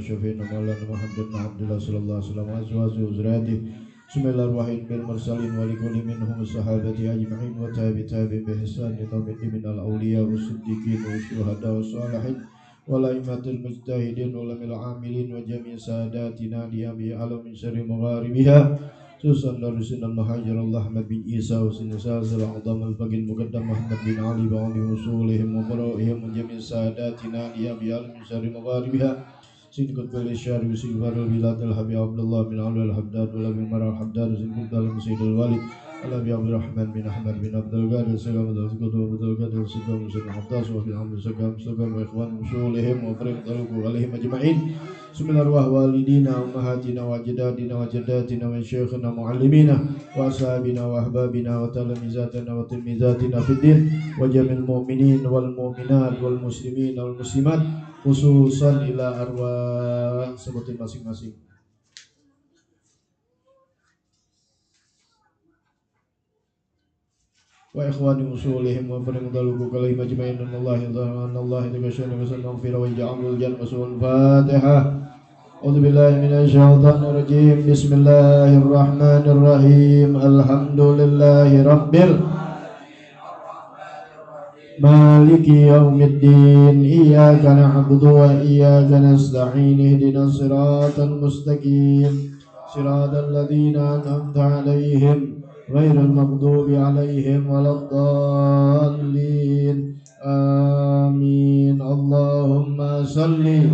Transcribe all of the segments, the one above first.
syafi'ina maulana Muhammad bin Abdullah sallallahu alaihi wasallam azwajuhu zurriyyatihi bismillahirrahmanirrahim bil mursalin wa likulli minhum sahabati ajma'in wa tabi'in bi ihsan ila minal awliya was-siddiqin wasyuhada was-salihin wal a'immatil mujtahidin wal amilin wa jami' sadatina li abi alam min syarri magharibiha Susan Darusin al-Muhajir Ahmad bin Isa wa sinasazil a'zam al-faqil muqaddam Muhammad bin Ali wa ali usulihim wa bara'ihim wa jami' sadatina li abi alam min syarri magharibiha Sidqat bil isyari wa sigwarul bilad al-habib Abdullah bin Ali al-Haddad wa labil maral haddad Sidqat dalam Sayyidul Walid Al-Abi Abdurrahman bin Ahmad bin Abdul Qadir Segam Abdul Qadir Segam Segam Abdas wa bin Hamd Segam Segam wa ikhwan usulihim wa farid taluku alaihim ajma'in Bismillahirrahmanirrahim Ummahatina wa ajdadina wa jaddatina wa syekhina muallimina wa ashabina wa ahbabina wa talamizatina wa tilmizatina fid din wa jamil mu'minin wal mu'minat wal muslimin wal muslimat khususan ila arwah sebutin masing-masing. Wa ikhwani usulihim wa farimdaluku kalahi majma'in anallahi tagashana wa sannaghfira wa ja'alul jannah wa fatihah A'udzu billahi minasy syaithanir rajim Bismillahirrahmanirrahim Alhamdulillahi rabbil Maliki yaumiddin Iyyaka na'budu wa iyyaka nasta'in ihdinas siratal mustaqim Siratal ladzina an'amta 'alaihim ghairil maghdubi 'alaihim waladdallin Amin Allahumma shalli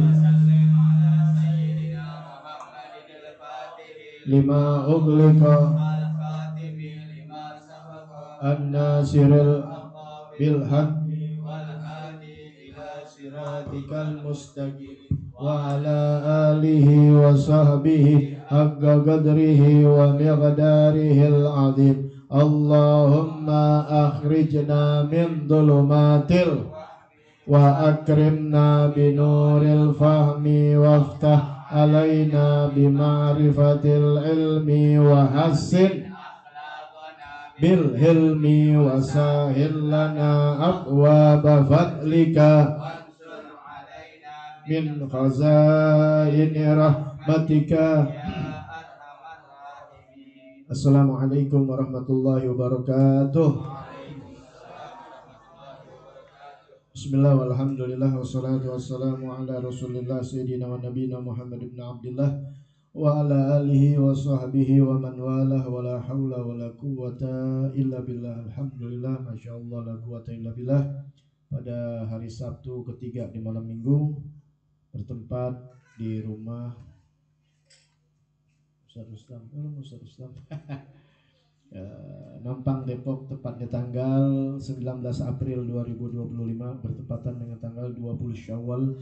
lima ughliqa an-nasiril bil haqqi wal hadi ila siratikal mustaqim wa ala alihi wa sahbihi haqqa qadrihi wa miqdarihil azim Allahumma akhrijna min dhulumatil wa akrimna binuril fahmi waftah alaina bima'rifatil ilmi wa hassin bil hilmi wa sahil lana abwaba fadlika min khazaini rahmatika Assalamualaikum warahmatullahi wabarakatuh. Bismillah walhamdulillah wassalatu wassalamu ala rasulillah sayyidina wa nabiyina Muhammad ibn Abdullah wa ala alihi wa sahbihi wa man walah wa la hawla wa la quwwata illa billah. Alhamdulillah, masyaallah la quwwata illa billah. Pada hari Sabtu ketiga di malam minggu bertempat di rumah Ustaz Rustam Nampang Depok, tepatnya tanggal 19 April 2025 bertepatan dengan tanggal 20 Syawal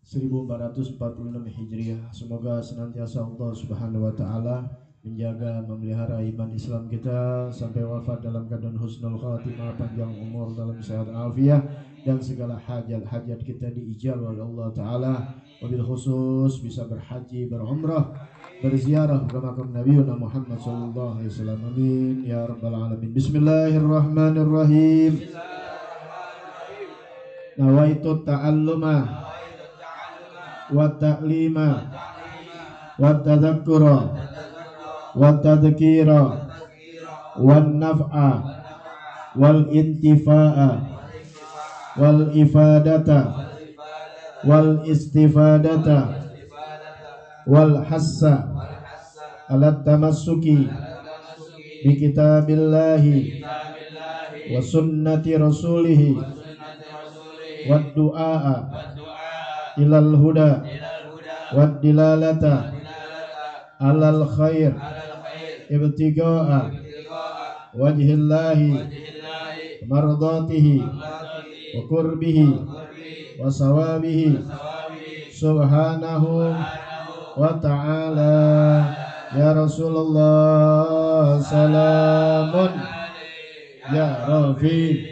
1446 Hijriah. Semoga senantiasa Allah Subhanahu wa taala menjaga memelihara iman Islam kita sampai wafat dalam keadaan husnul khatimah, panjang umur dalam sehat afiat dan segala hajat-hajat kita diijabah oleh Allah taala. Wabil khusus bisa berhaji, berumrah, berziarah ke makam Nabi Muhammad sallallahu alaihi wasallam. Amin ya rabbal alamin. Bismillahirrahmanirrahim. Nawaitu ta'alluma wa ta'lima wa tadhakkura wa tadhkira wan naf'a wal intifa'a wal ifadata wal istifadata wal hassa ala tamassuki bi kitabillahi wa sunnati rasulihi wad du'a ilal huda wad dilalata alal khair ibtiga'a wajhillahi mardatihi wa qurbihi wa sawabihi subhanahu wa ta'ala. Ya Rasulullah salamun ya Rafi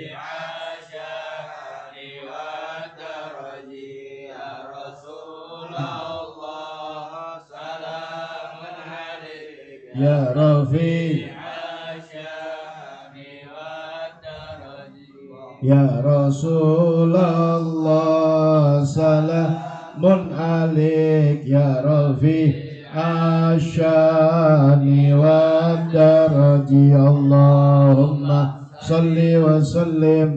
ya Rafi ya Rasulullah salamun alaik بك يا رفيع الشان والدرج اللهم صل وسلم.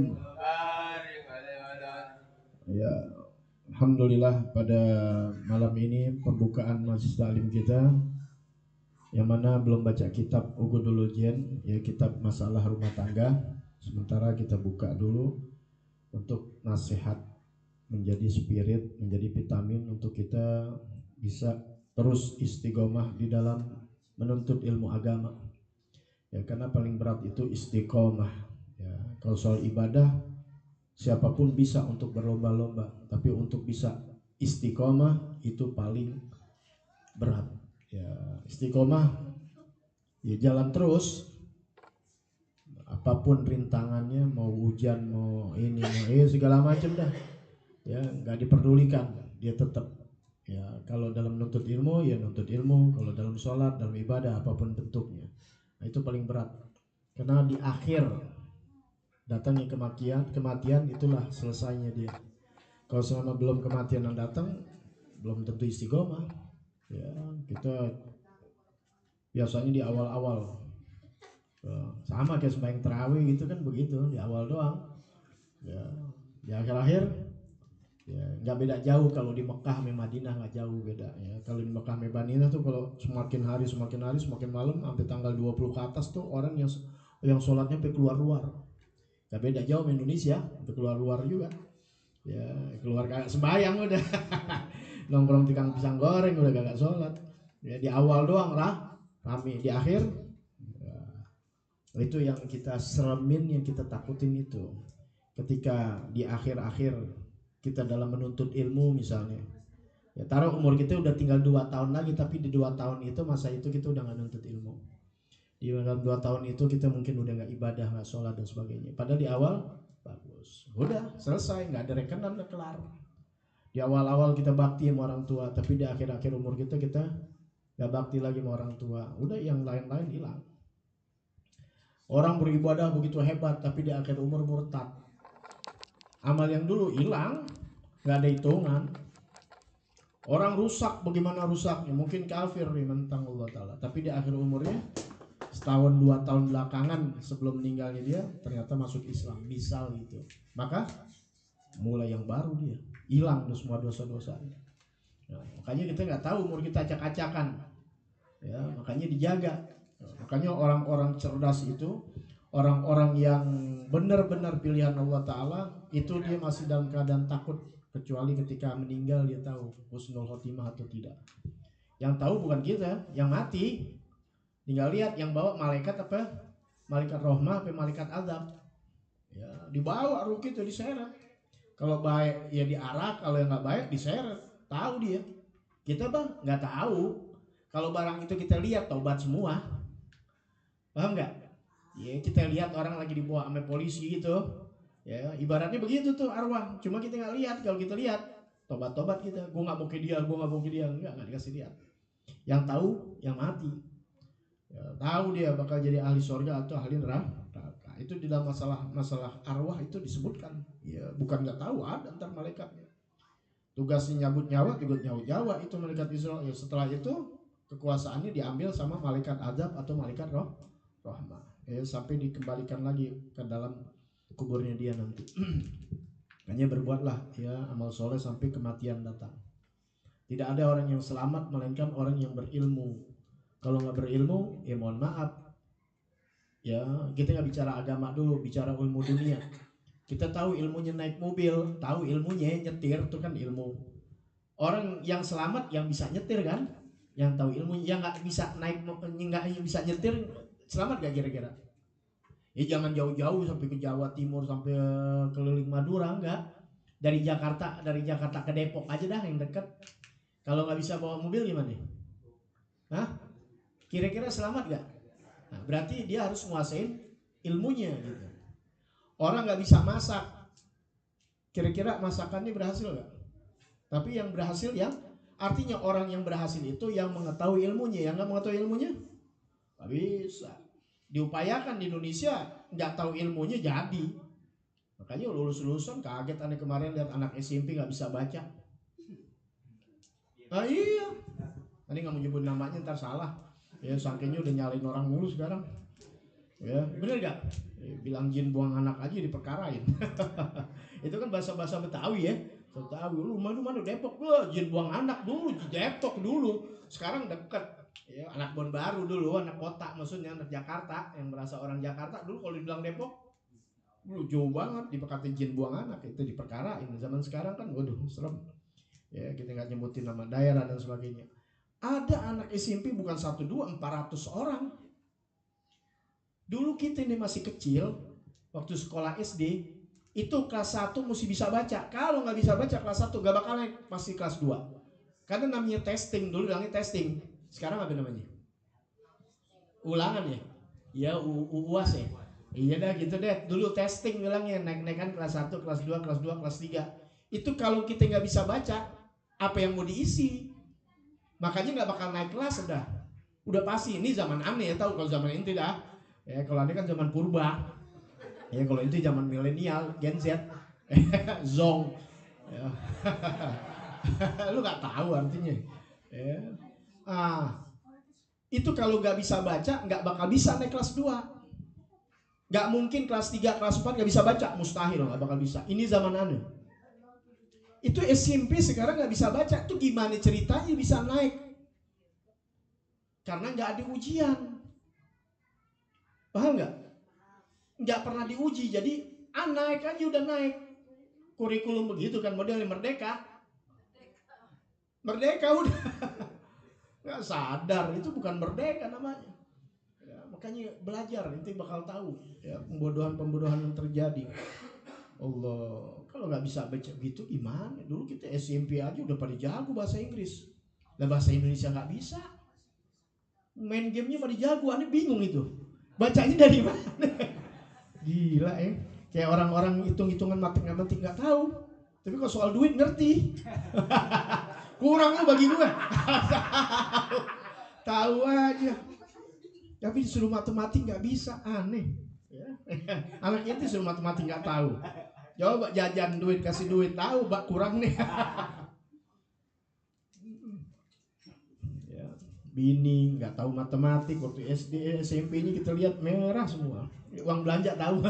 Ya, alhamdulillah pada malam ini pembukaan majelis taklim kita yang mana belum baca kitab Ugudul Ujian, ya kitab masalah rumah tangga. Sementara kita buka dulu untuk nasihat, menjadi spirit, menjadi vitamin untuk kita bisa terus istiqomah di dalam menuntut ilmu agama. Ya, karena paling berat itu istiqomah. Ya, kalau soal ibadah siapapun bisa untuk berlomba-lomba, tapi untuk bisa istiqomah itu paling berat. Ya, istiqomah ya jalan terus, apapun rintangannya, mau hujan, mau ini, mau segala macam dah. Ya, nggak diperdulikan, dia tetap. Ya, kalau dalam menuntut ilmu, ya nuntut ilmu. Kalau dalam sholat, dalam ibadah, apapun bentuknya, nah, itu paling berat. Karena di akhir datangnya kematian itulah selesainya dia. Kalau selama belum kematian yang datang, belum tentu istiqomah. Ya, kita biasanya di awal-awal sama kayak sembahyang terawih gitu kan, begitu di awal doang. Ya, di akhir-akhir ya nggak beda jauh. Kalau di Mekah sama Madinah nggak jauh beda ya. Kalau di Mekah sama Madinah tuh kalau semakin hari semakin malam sampai tanggal 20 ke atas tuh orang yang sholatnya sampai keluar-luar. Nggak beda jauh sama Indonesia, sampai keluar-luar juga. Ya, keluar kagak sembahyang udah. Nongkrong tukang pisang goreng udah kagak sholat. Ya, di awal doang rame, di akhir ya, itu yang kita seremin, yang kita takutin itu. Ketika di akhir-akhir kita dalam menuntut ilmu misalnya, ya taruh umur kita udah tinggal 2 tahun lagi, tapi di 2 tahun itu, masa itu kita udah gak nuntut ilmu. Di dalam 2 tahun itu kita mungkin udah gak ibadah, gak sholat dan sebagainya. Padahal di awal bagus, udah selesai, gak ada rekenan, udah kelar. Di awal-awal kita bakti sama orang tua, tapi di akhir-akhir umur kita gak bakti lagi sama orang tua, udah yang lain-lain hilang. Orang beribadah begitu hebat, tapi di akhir umur murtad. Amal yang dulu hilang, gak ada hitungan. Orang rusak, bagaimana rusaknya? Mungkin kafir nih mentang Allah Ta'ala, tapi di akhir umurnya setahun 2 tahun belakangan sebelum meninggalnya dia ternyata masuk Islam, misal gitu. Maka mulai yang baru dia, hilang semua dosa-dosanya. Nah, makanya kita nggak tahu umur kita acak-acakan. Ya, makanya dijaga. Makanya orang-orang cerdas itu, orang-orang yang benar-benar pilihan Allah Ta'ala, itu dia masih dalam keadaan takut. Kecuali ketika meninggal dia tahu husnul khotimah atau tidak. Yang tahu bukan kita, yang mati. Tinggal lihat yang bawa malaikat apa? Malaikat rahmah apa malaikat azab. Ya, dibawa ruh itu diseret. Kalau baik ya diarak, kalau yang nggak baik diseret. Tahu dia. Kita bang nggak tahu. Kalau barang itu kita lihat taubat semua. Paham nggak? Ya kita lihat orang lagi dibawa sama polisi gitu. Ya ibaratnya begitu tuh arwah. Cuma kita nggak lihat. Kalau kita lihat tobat kita. Gue nggak mau ke dia, nggak dikasih lihat. Yang tahu yang mati. Ya, tahu dia bakal jadi ahli surga atau ahli neraka. Itu di dalam masalah arwah itu disebutkan. Ya bukan nggak tahu, ada antar malaikatnya. Tugasnya nyabut nyawa juga nyawa itu malaikat Israel. Ya, setelah itu kekuasaannya diambil sama malaikat azab atau malaikat rahmah. Ya, sampai dikembalikan lagi ke dalam kuburnya dia nanti. Hanya berbuatlah ya amal soleh sampai kematian datang. Tidak ada orang yang selamat melainkan orang yang berilmu. Kalau nggak berilmu, ya mohon maaf. Ya, kita nggak bicara agama dulu, bicara ilmu dunia. Kita tahu ilmunya naik mobil, tahu ilmunya nyetir, itu kan ilmu. Orang yang selamat yang bisa nyetir kan, yang tahu ilmunya, yang nggak bisa naik, nggak bisa nyetir, selamat gak kira-kira? Ya jangan jauh-jauh sampai ke Jawa Timur, sampai keliling Madura, enggak. Dari Jakarta ke Depok aja dah yang dekat. Kalau nggak bisa bawa mobil gimana? Hah? Kira-kira selamat gak? Nah, berarti dia harus nguasain ilmunya gitu. Orang nggak bisa masak, kira-kira masakannya berhasil gak? Tapi yang berhasil yang artinya orang yang berhasil itu yang mengetahui ilmunya, yang nggak mengetahui ilmunya nggak bisa. Diupayakan di Indonesia nggak tahu ilmunya jadi. Makanya lulus-lulusan kaget aneh kemarin lihat anak SMP nggak bisa baca. Iya. Tadi nggak mau nyebut namanya ntar salah. Ya saking udah nyalain orang mulu sekarang. Ya bener gak? Bilang jin buang anak aja diperkarain. Itu kan bahasa-bahasa Betawi ya. Betawi lu mana Depok lu jin buang anak dulu di Depok dulu. Sekarang deket. Ya, anak Bon Baru dulu, anak kota maksudnya anak Jakarta yang merasa orang Jakarta dulu kalau dibilang Depok lu jauh banget dipekatin jin buang anak itu diperkarain. Zaman sekarang kan waduh serem. Ya kita nggak nyebutin nama daerah dan sebagainya. Ada anak SMP bukan 1, 2, 400 orang. Dulu kita ini masih kecil, waktu sekolah SD, itu kelas 1 mesti bisa baca. Kalau nggak bisa baca kelas 1 gak bakal naik, pasti kelas 2. Karena namanya testing, dulu bilangnya testing. Sekarang apa namanya? Ulangan ya? Ya UAS ya? Iya dah gitu deh, dulu testing bilangnya, naik-naikan kelas 1, kelas 2, kelas 2, kelas 3. Itu kalau kita nggak bisa baca, apa yang mau diisi? Makanya nggak bakal naik kelas udah pasti. Ini zaman aneh ya, tahu kalau zaman ini tidak. Ya kalau ini kan zaman purba. Ya kalau itu zaman milenial, Gen Z, Zong. Ya. Lu nggak tahu artinya. Ya. Itu kalau nggak bisa baca, nggak bakal bisa naik kelas 2. Nggak mungkin kelas 3, kelas 4 nggak bisa baca, mustahil nggak bakal bisa. Ini zaman aneh. Itu SMP sekarang nggak bisa baca, tuh gimana ceritanya bisa naik? Karena nggak ada ujian. Paham nggak? Nggak pernah diuji, jadi naik aja udah naik. Kurikulum begitu kan modelnya Merdeka. Merdeka udah. Nggak sadar, itu bukan merdeka namanya. Ya, makanya belajar, nanti bakal tahu ya pembodohan-pembodohan yang terjadi. Allah, kalau nggak bisa baca gitu gimana? Dulu kita SMP aja udah pada jago bahasa Inggris. Lah bahasa Indonesia nggak bisa. Main gamenya pada jago, aneh bingung itu. Bacanya dari mana? Gila ya. Kayak orang-orang hitung-hitungan matematik nggak tahu. Tapi kalau soal duit ngerti. Kurang lu bagi gue. Tahu aja. Tapi disuruh matematik nggak bisa, aneh. Anak itu disuruh matematik nggak tahu. Coba jajan duit, kasih duit, tahu bak kurang nih. Ya, bini nggak tahu matematik waktu SD SMP-nya kita lihat merah semua. Uang belanja tahu.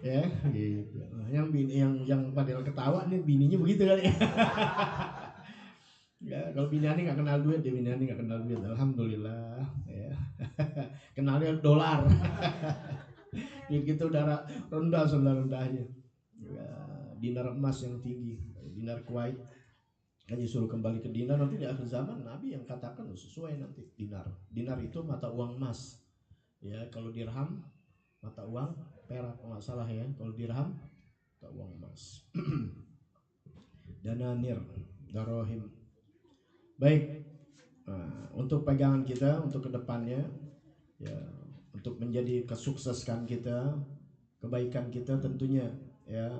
Ya, gitu. Yang bini yang padahal ketawa nih bininya begitu kali. Ya, kalau bini ani nggak kenal duit, bini ani nggak kenal duit, alhamdulillah. Ya. Kenalnya dolar. Duit kita udah rendah rendah-rendahnya. Ya, dinar emas yang tinggi, dinar Kuwait. Kan disuruh kembali ke dinar nanti di akhir zaman Nabi yang katakan sesuai nanti dinar. Dinar itu mata uang emas. Ya, kalau dirham mata uang perak, kalau nggak salah ya. Kalau dirham mata uang emas. Dananir, darohim. Baik. Nah, untuk pegangan kita untuk kedepannya ya, untuk menjadi kesuksesan kita, kebaikan kita tentunya ya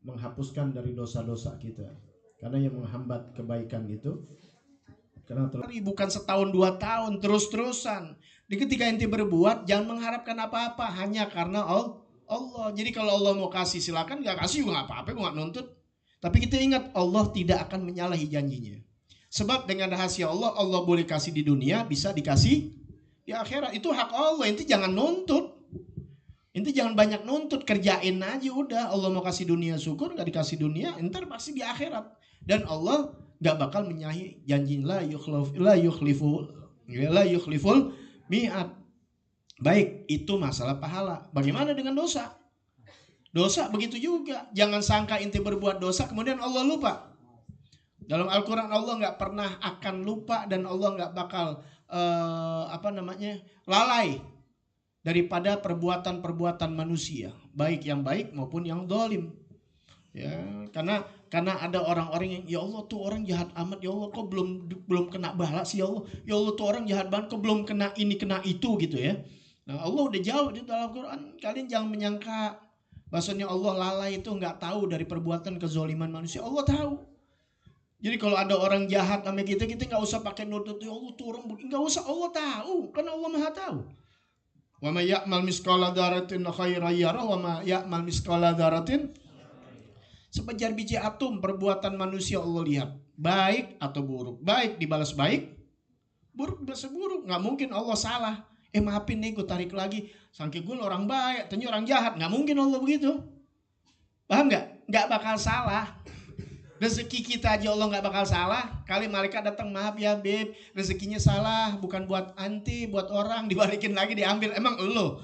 menghapuskan dari dosa-dosa kita. Karena yang menghambat kebaikan itu karena bukan setahun 2 tahun terus-terusan. Di ketika ente berbuat jangan mengharapkan apa-apa hanya karena Allah. Jadi kalau Allah mau kasih silakan, nggak kasih juga nggak apa-apa, gue nggak nuntut. Tapi kita ingat Allah tidak akan menyalahi janjinya. Sebab dengan rahasia Allah boleh kasih di dunia, bisa dikasih di akhirat. Itu hak Allah. Ente jangan nuntut. Ente jangan banyak nuntut, kerjain aja udah. Allah mau kasih dunia syukur, nggak dikasih dunia, ntar pasti di akhirat. Dan Allah nggak bakal menyalahi janji la yukhliful mi'ad. Baik, itu masalah pahala. Bagaimana dengan dosa? Dosa begitu juga. Jangan sangka ente berbuat dosa kemudian Allah lupa. Dalam Al-Quran Allah nggak pernah akan lupa dan Allah nggak bakal lalai daripada perbuatan-perbuatan manusia, baik yang baik maupun yang zalim. Ya, karena ada orang-orang yang ya Allah tuh orang jahat amat, ya Allah kok belum kena bala sih ya Allah. Ya Allah tuh orang jahat banget kok belum kena ini kena itu gitu ya. Nah, Allah udah jawab di dalam Al-Quran, kalian jangan menyangka bahwasanya Allah lalai itu nggak tahu dari perbuatan kezaliman manusia. Allah tahu. Jadi kalau ada orang jahat sama kita nggak usah pakai nutut ya Allah tuh orang nggak usah, Allah tahu, karena Allah Maha tahu. Wa may ya'mal misqala dzarratin khairan yarah wa may ya'mal misqala dzarratin sepejar biji atom perbuatan manusia Allah lihat. baik atau buruk. Baik dibalas baik, buruk dibalas buruk. Nggak mungkin Allah salah. Maafin nih, gue tarik lagi. Sangke gue orang baik, ternyata orang jahat. Nggak mungkin Allah begitu. Paham nggak? Nggak bakal salah. Rezeki kita aja Allah nggak bakal salah. Kali malaikat datang, maaf ya Beb, rezekinya salah, bukan buat anti, buat orang, dibalikin lagi diambil. Emang elo?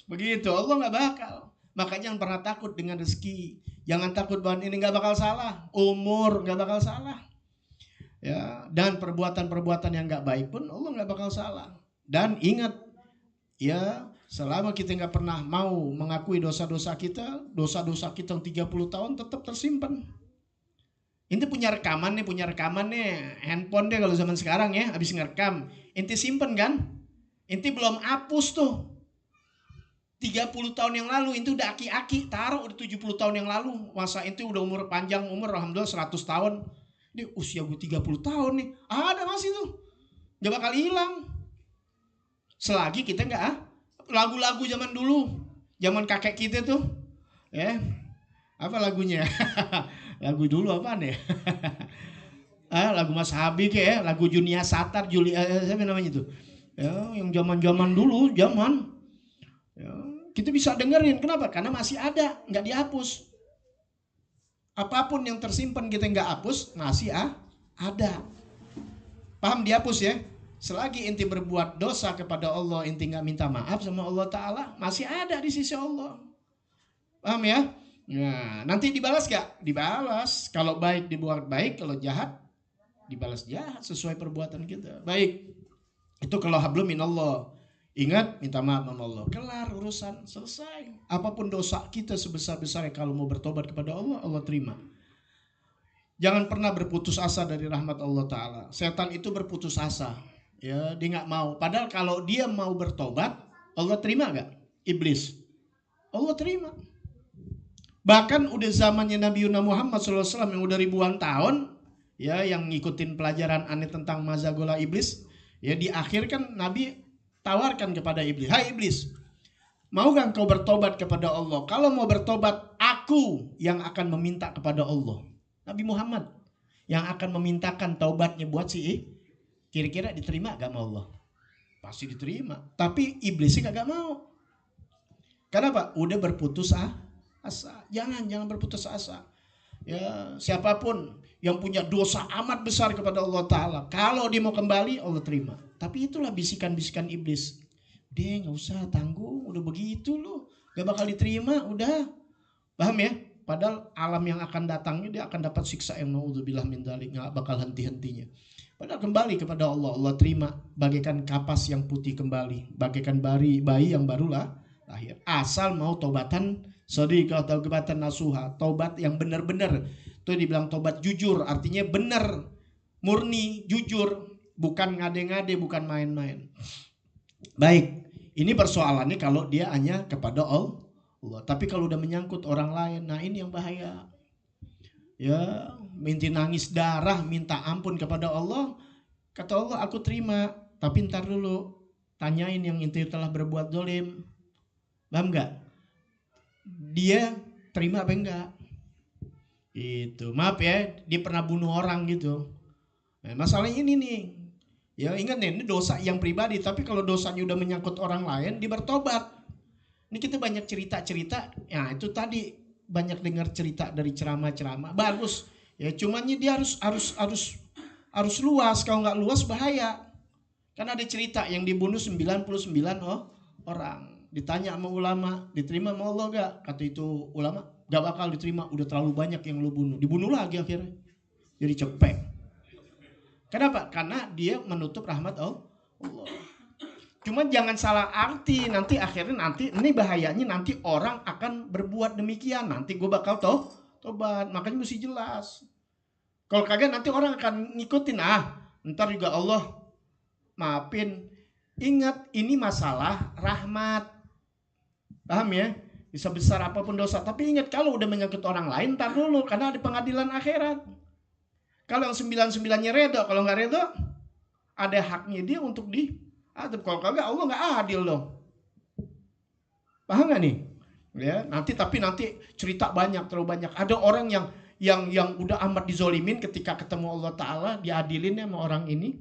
Begitu, Allah nggak bakal. Makanya jangan pernah takut dengan rezeki. Jangan takut bahwa ini nggak bakal salah. Umur nggak bakal salah. Ya, dan perbuatan-perbuatan yang nggak baik pun Allah nggak bakal salah. Dan ingat, ya, selama kita nggak pernah mau mengakui dosa-dosa kita yang 30 tahun tetap tersimpan. Inti punya rekaman nih, handphone deh kalau zaman sekarang ya, habis ngerekam, inti simpen kan? Inti belum hapus tuh. 30 tahun yang lalu, inti udah aki-aki, taruh udah 70 tahun yang lalu. Masa inti udah umur panjang, alhamdulillah 100 tahun. Ini usia gue 30 tahun nih, ada masih tuh. Gak bakal hilang. Selagi kita nggak lagu-lagu zaman dulu, zaman kakek kita tuh, ya, apa lagunya? Lagu dulu apa nih? Lagu Mas Habib ya, lagu Junia Satar, siapa namanya itu? Ya, yang zaman dulu, ya, kita bisa dengerin. Kenapa? Karena masih ada, nggak dihapus. Apapun yang tersimpan kita nggak hapus, masih ada. Paham dihapus ya? Selagi inti berbuat dosa kepada Allah, inti nggak minta maaf sama Allah Ta'ala, masih ada di sisi Allah. Paham ya? Nah, nanti dibalas gak? Dibalas. Kalau baik dibuat baik, kalau jahat dibalas jahat sesuai perbuatan kita. Baik. Itu kalau hablum minallah. Ingat, minta maaf sama Allah. Kelar urusan, selesai. Apapun dosa kita sebesar-besarnya, kalau mau bertobat kepada Allah, Allah terima. Jangan pernah berputus asa dari rahmat Allah Ta'ala. Setan itu berputus asa. Ya, dia nggak mau. Padahal kalau dia mau bertobat, Allah terima nggak? Iblis, Allah terima. Bahkan udah zamannya Nabi Muhammad SAW yang udah ribuan tahun, ya, yang ngikutin pelajaran aneh tentang mazagola iblis, ya, di akhir kan Nabi tawarkan kepada iblis, hai iblis, mau gak kau bertobat kepada Allah? Kalau mau bertobat, aku yang akan meminta kepada Allah. Nabi Muhammad yang akan memintakan taubatnya buat si kira-kira diterima gak sama Allah? Pasti diterima. Tapi iblisnya gak mau. Kenapa? Udah berputus asa. Jangan berputus asa. Ya, siapapun yang punya dosa amat besar kepada Allah Ta'ala, kalau dia mau kembali, Allah terima. Tapi itulah bisikan-bisikan iblis. Dia gak usah tanggung, udah begitu loh, gak bakal diterima, udah. Paham ya? Padahal alam yang akan datangnya dia akan dapat siksa yang naudzubillah min dzalik, gak bakal henti-hentinya. Padahal kembali kepada Allah, Allah terima. Bagaikan kapas yang putih kembali, bagaikan bayi yang barulah lahir. Asal mau taubatan shadiqah, taubatan nasuha, taubat yang benar-benar. Itu dibilang taubat jujur, artinya benar, murni, jujur, bukan ngade-ngade, bukan main-main. Baik, ini persoalannya kalau dia hanya kepada Allah. Tapi kalau udah menyangkut orang lain, nah ini yang bahaya. Ya, minta nangis darah, minta ampun kepada Allah. Kata Allah, aku terima, tapi ntar dulu tanyain yang inti telah berbuat dolim. Paham gak? Dia terima apa enggak? Itu, maaf ya, dia pernah bunuh orang gitu. Nah, masalahnya ini nih. Ya, ingat nih, ini dosa yang pribadi, tapi kalau dosanya udah menyangkut orang lain, dia bertobat. Ini kita banyak cerita-cerita, ya itu tadi banyak dengar cerita dari ceramah-ceramah, bagus. Ya, cumannya dia harus luas, kalau nggak luas bahaya. Kan ada cerita yang dibunuh 99 orang. Ditanya sama ulama, diterima sama Allah gak? Kata itu ulama, gak bakal diterima, udah terlalu banyak yang lu bunuh. Dibunuh lagi akhirnya, jadi cepek. Kenapa? Karena dia menutup rahmat Allah. Cuma jangan salah arti, nanti akhirnya ini bahayanya, nanti orang akan berbuat demikian. Nanti gue bakal tobat, makanya mesti jelas. Kalau kagak nanti orang akan ngikutin, ntar juga Allah maafin. Ingat, ini masalah rahmat. Paham ya? Bisa besar apapun dosa. Tapi ingat, kalau udah menyangkut orang lain, ntar dulu, karena ada pengadilan akhirat. Kalau yang 99-nya redo, kalau nggak redo, ada haknya dia untuk kalau kagak Allah nggak adil dong. Paham nggak nih? Ya, nanti cerita banyak, terlalu banyak. Ada orang yang udah amat dizolimin ketika ketemu Allah Ta'ala diadilin sama orang ini.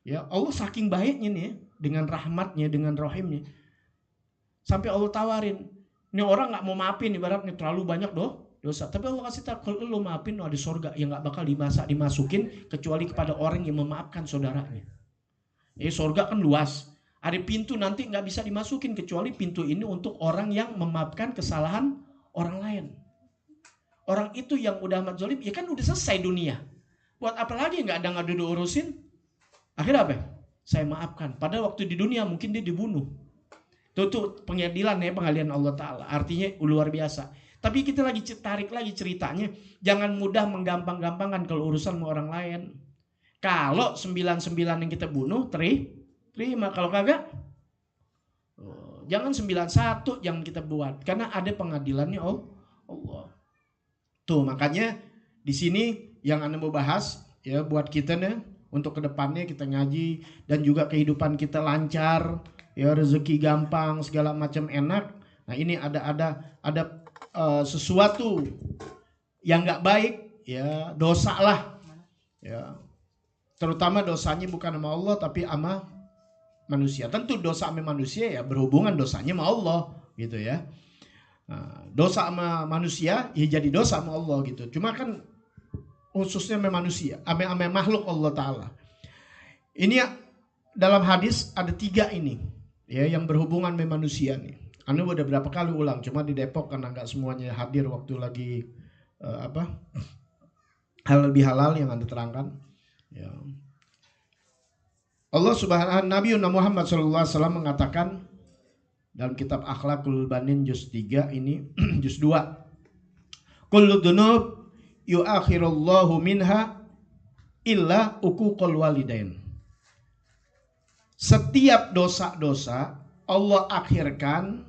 Ya, Allah saking baiknya nih ya, dengan rahmatnya, dengan rohimnya. Sampai Allah tawarin, ini orang gak mau maafin ibaratnya terlalu banyak dosa. Tapi Allah kasih tahu, kalau lu maafin ada surga yang gak bakal dimasukin kecuali kepada orang yang memaafkan saudaranya. Surga kan luas. Ada pintu nanti gak bisa dimasukin kecuali pintu ini untuk orang yang memaafkan kesalahan orang lain. Orang itu yang udah amat zolim, ya kan udah selesai dunia. Buat apa lagi gak ada ngadu urusin? Akhirnya apa? Saya maafkan. Padahal waktu di dunia mungkin dia dibunuh. Itu pengadilan ya, pengadilan Allah Ta'ala. Artinya luar biasa. Tapi kita lagi tarik lagi ceritanya. Jangan mudah menggampang-gampangkan kalau urusan sama orang lain. Kalau 99 yang kita bunuh, terima. Kalau kagak, jangan 91 yang kita buat. Karena ada pengadilannya Allah. Tuh makanya di sini yang Anda mau bahas ya buat kita nih. Untuk kedepannya kita ngaji dan juga kehidupan kita lancar, ya rezeki gampang, segala macam enak. Nah ini ada sesuatu yang nggak baik, ya dosa lah, ya terutama dosanya bukan sama Allah tapi sama manusia. Tentu dosa sama manusia ya berhubungan dosanya sama Allah, gitu ya. Nah, dosa sama manusia ya jadi dosa sama Allah gitu. Cuma kan khususnya sama manusia, sama makhluk Allah Ta'ala. Ini dalam hadis ada 3 ini ya yang berhubungan sama manusia nih. Anda udah berapa kali ulang, cuma di Depok karena nggak semuanya hadir waktu lagi halal bihalal yang Anda terangkan. Ya. Allah Subhanahu Nabi Muhammad SAW mengatakan dalam kitab Akhlaqul Banin juz 3 ini juz 2. Kullu dzunub yu'akhirullahu minha illa uququl walidain. Setiap dosa-dosa Allah akhirkan,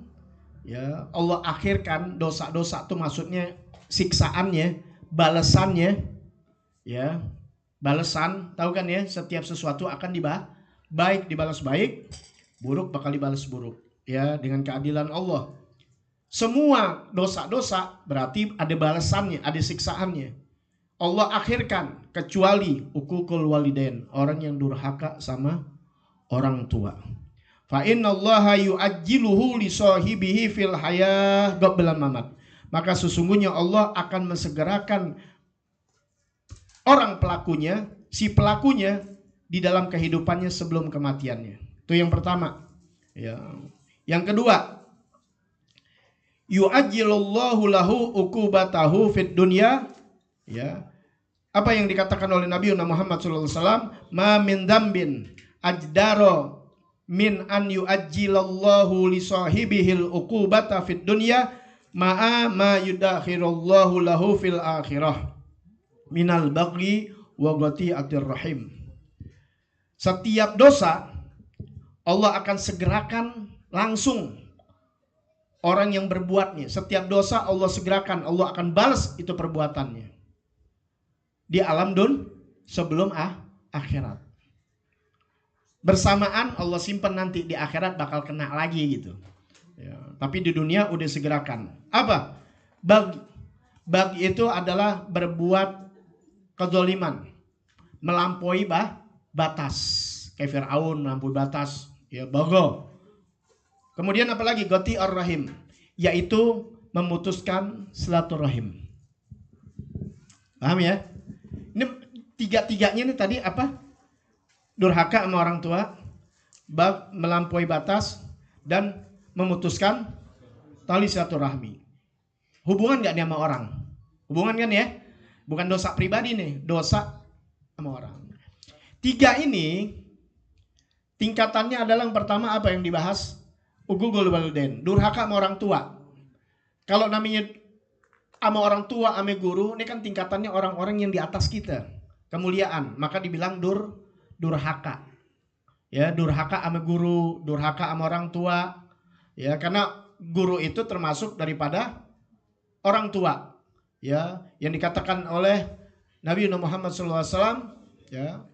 ya Allah akhirkan dosa-dosa itu maksudnya siksaannya, balasannya, ya balasan, tahu kan ya setiap sesuatu akan baik dibalas baik, buruk bakal dibalas buruk, ya dengan keadilan Allah. Semua dosa-dosa berarti ada balasannya, ada siksaannya. Allah akhirkan kecuali uququl walidain, orang yang durhaka sama orang tua. Fa innallaha yu'ajjiluhu li sahibihi fil hayah qabla mamat. Maka sesungguhnya Allah akan mensegerakan orang pelakunya, si pelakunya di dalam kehidupannya sebelum kematiannya. Itu yang pertama. Ya. Yang kedua, yu'ajjilullahu lahu uqubatahu fid dunya, ya. Apa yang dikatakan oleh Nabi Muhammad SAW, ma min dzambin ajdaro min an yu'ajjilallahu li sahibihil uqubata fid dunya ma'a ma yudakhirullahu lahu fil akhirah minal baghi wa ghati'atir rahim. Setiap dosa Allah akan segerakan langsung orang yang berbuatnya. Setiap dosa Allah segerakan, Allah akan balas itu perbuatannya di alam sebelum akhirat. Bersamaan Allah simpan nanti di akhirat bakal kena lagi gitu. Ya, tapi di dunia udah segerakan. Apa? Bagi itu adalah berbuat kezaliman, melampaui batas. Kayak Fir'aun melampaui batas, ya bago. Kemudian apalagi goti ar-rahim, yaitu memutuskan silaturahim. Paham ya? Ini tiga-tiganya ini tadi apa? Durhaka sama orang tua, melampaui batas, dan memutuskan tali silaturahmi. Hubungan gak nih sama orang? Hubungan kan ya? Bukan dosa pribadi nih, dosa sama orang. 3 ini tingkatannya adalah yang pertama apa yang dibahas? Uququl walidain, durhaka sama orang tua. Kalau namanya sama orang tua, sama guru, ini kan tingkatannya orang-orang yang di atas kita, kemuliaan, maka dibilang durhaka. Ya, durhaka sama guru, durhaka sama orang tua. Ya, karena guru itu termasuk daripada orang tua. Ya, yang dikatakan oleh Nabi Muhammad SAW, ya.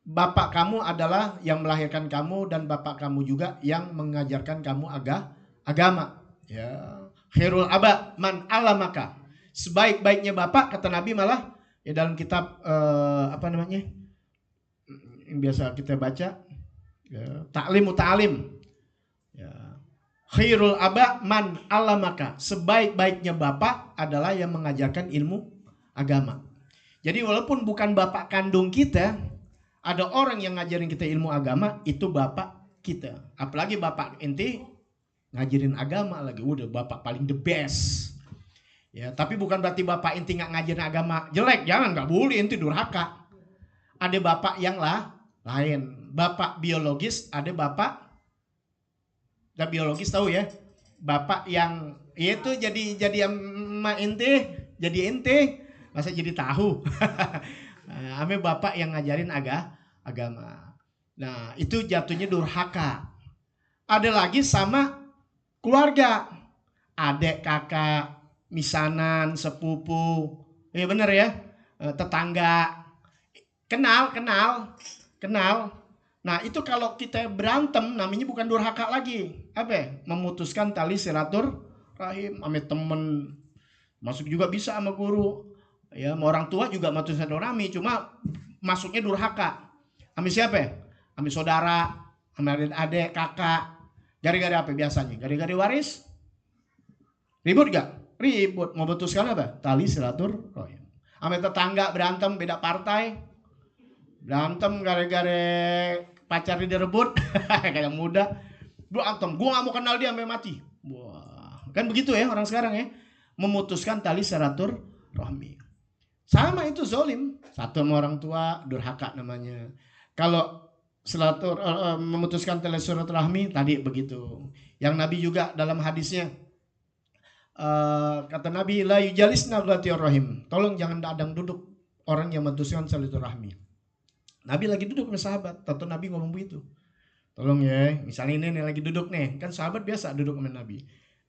Bapak kamu adalah yang melahirkan kamu dan bapak kamu juga yang mengajarkan kamu agama. Ya, Khairul aba man alamaka. Sebaik-baiknya bapak kata Nabi malah ya dalam kitab apa namanya? Yang biasa kita baca ya, Ta'limu Ta'lim. Ya. Khairul aba man alamaka. Sebaik-baiknya bapak adalah yang mengajarkan ilmu agama. Jadi walaupun bukan bapak kandung kita, ada orang yang ngajarin kita ilmu agama, itu bapak kita. Apalagi bapak ente ngajarin agama lagi, udah bapak paling the best. Ya, tapi bukan berarti bapak ente nggak ngajarin agama jelek, jangan, nggak boleh, ente durhaka. Ada bapak yang lain, bapak biologis, ada bapak biologis tahu ya, bapak yang itu jadi emak ente, jadi ente, masa jadi tahu. Ame bapak yang ngajarin agama. Nah, itu jatuhnya durhaka. Ada lagi sama keluarga. Adik, kakak, misanan, sepupu. Ya benar ya. Tetangga. Kenal. Nah, itu kalau kita berantem namanya bukan durhaka lagi. Apa? Memutuskan tali silaturahim. Ame temen. Masuk juga bisa sama guru. Ya, sama orang tua juga memutuskan silaturahmi, cuma masuknya durhaka. Ame siapa? Ame saudara, ame adik, kakak. Gara-gara apa biasanya? Gara-gara waris? Ribut gak? Ribut. Mau putuskan apa? Tali silaturahim. Ame tetangga berantem beda partai. Berantem gara-gara pacar direbut. Kayak muda. Berantem. Gue gak mau kenal dia sampai mati. Wah, kan begitu ya orang sekarang ya. Memutuskan tali silaturahmi. Sama itu zolim. Satu sama orang tua, durhaka namanya. Kalau memutuskan tali silaturahmi tadi begitu. Yang Nabi juga dalam hadisnya kata Nabi la yujalisna ghatiur rahim. Tolong jangan adang duduk orang yang memutuskan silaturahmi. Nabi lagi duduk sama sahabat. Tentu Nabi ngomong begitu. Tolong ya, misalnya ini lagi duduk nih, kan sahabat biasa duduk sama Nabi.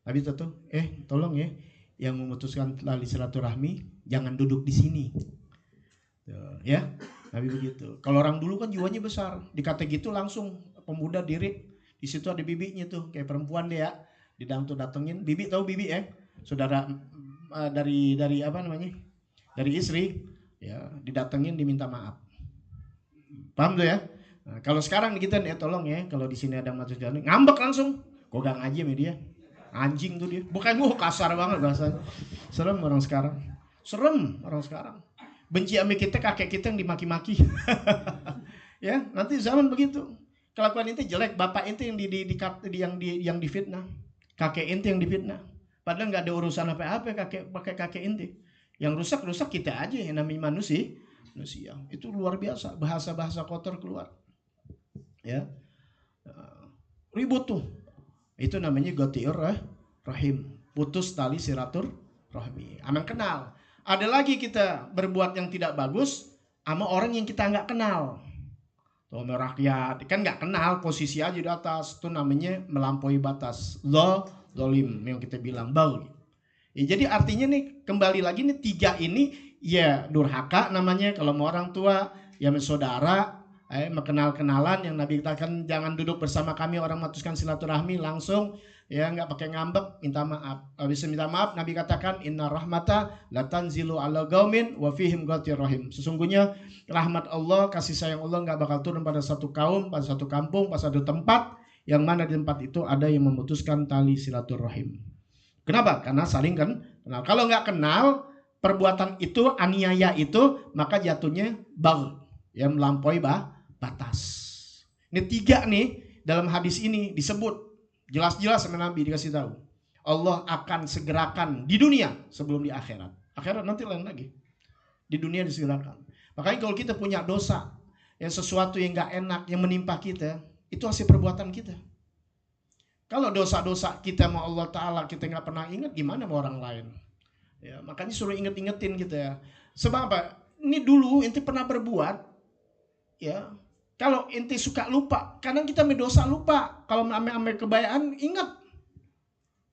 Nabi tentu, tolong ya, yang memutuskan tali silaturahmi jangan duduk di sini. Tuh, ya, Nabi begitu. Kalau orang dulu kan jiwanya besar, dikata gitu langsung pemuda diri. Di situ ada bibinya tuh, kayak perempuan dia, didang tuh datengin. Bibi tahu bibi ya, saudara dari apa namanya, dari istri, ya didatengin diminta maaf. Paham tuh ya? Nah, kalau sekarang kita nih tolong ya, kalau di sini ada matus jalan, ngambek langsung. Gue gak ngaji sama dia. Anjing tuh dia. Bukan gue kasar banget bahasanya. Serem orang sekarang. Benci sama kita, kakek kita yang dimaki-maki. Ya, nanti zaman begitu. Kelakuan ente jelek, bapak ente yang difitnah. Kakek ente yang difitnah. Padahal nggak ada urusan apa-apa kakek ente. Yang rusak kita aja yang namanya manusia. Itu luar biasa, bahasa-bahasa kotor keluar. Ya. Ribut tuh. Itu namanya ghatiur rahim, putus tali silaturahmi. Aman kenal. Ada lagi kita berbuat yang tidak bagus sama orang yang kita nggak kenal. Tuh rakyat kan nggak kenal, posisi aja di atas. Itu namanya melampaui batas. Zolim yang kita bilang bal. Ya, jadi artinya nih kembali lagi nih tiga ini ya durhaka namanya kalau mau orang tua, ya saudara. Kenal-kenalan yang Nabi katakan jangan duduk bersama kami orang memutuskan silaturahmi langsung ya nggak pakai ngambek minta maaf. Habis minta maaf Nabi katakan inna rahmata latanzilu ala qaumin wa fihim ghatiur rahim. Sesungguhnya rahmat Allah, kasih sayang Allah nggak bakal turun pada satu kaum, pada satu kampung, pada satu tempat yang mana di tempat itu ada yang memutuskan tali silaturahim. Kenapa? Karena saling kenal. Kalau nggak kenal perbuatan itu aniaya itu maka jatuhnya bagh yang melampaui batas. Ini tiga nih dalam hadis ini disebut jelas-jelas sama Nabi dikasih tahu. Allah akan segerakan di dunia sebelum di akhirat. Akhirat nanti lain lagi. Di dunia disegerakan. Makanya kalau kita punya dosa, yang sesuatu yang gak enak yang menimpa kita, itu hasil perbuatan kita. Kalau dosa-dosa kita sama Allah Ta'ala kita gak pernah ingat, gimana sama orang lain? Ya, makanya suruh inget-ingetin kita ya. Sebab apa? Ini dulu ente pernah berbuat, ya. Kalau ente suka lupa, kadang kita dosa lupa. Kalau ame kebayaan ingat.